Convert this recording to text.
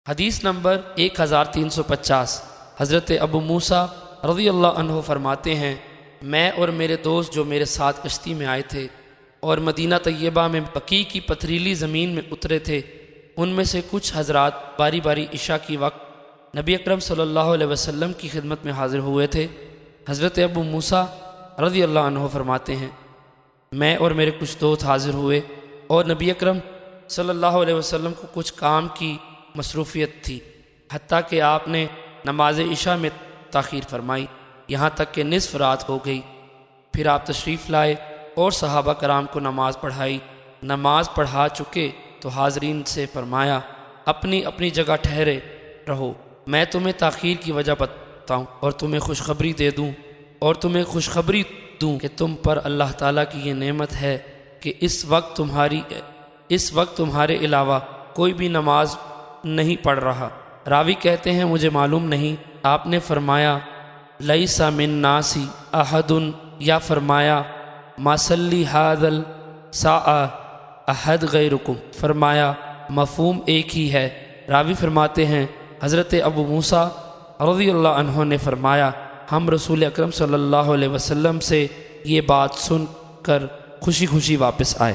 حدیث نمبر 1350۔ حضرت ابو موسا رضی اللہ عنہ فرماتے ہیں، میں اور میرے دوست جو میرے ساتھ کشتی میں آئے تھے اور مدینہ طیبہ میں بقیع کی پتھریلی زمین میں اترے تھے، ان میں سے کچھ حضرات باری باری عشاء کی وقت نبی اکرم صلی اللہ علیہ وسلم کی خدمت میں حاضر ہوئے تھے۔ حضرت ابو موسا رضی اللہ عنہ فرماتے ہیں، میں اور میرے کچھ دوست حاضر ہوئے اور نبی اکرم صلی اللہ علیہ وسلم کو کچھ کام کی مصروفیت تھی، حتیٰ کہ آپ نے نماز عشاء میں تاخیر فرمائی، یہاں تک کہ نصف رات ہو گئی۔ پھر آپ تشریف لائے اور صحابہ کرام کو نماز پڑھائی۔ نماز پڑھا چکے تو حاضرین سے فرمایا، اپنی اپنی جگہ ٹھہرے رہو، میں تمہیں تاخیر کی وجہ بتاؤں اور تمہیں خوشخبری دوں کہ تم پر اللہ تعالیٰ کی یہ نعمت ہے کہ اس وقت تمہارے علاوہ کوئی بھی نماز نہیں پڑھ رہا۔ راوی کہتے ہیں، مجھے معلوم نہیں، آپ نے فرمایا لیس من ناسی احد، یا فرمایا ما صلی ھذا الساعہ احد غیرکم، فرمایا مفہوم ایک ہی ہے۔ راوی فرماتے ہیں، حضرت ابو موسا رضی اللہ عنہ نے فرمایا، ہم رسول اکرم صلی اللہ علیہ وسلم سے یہ بات سن کر خوشی خوشی واپس آئے۔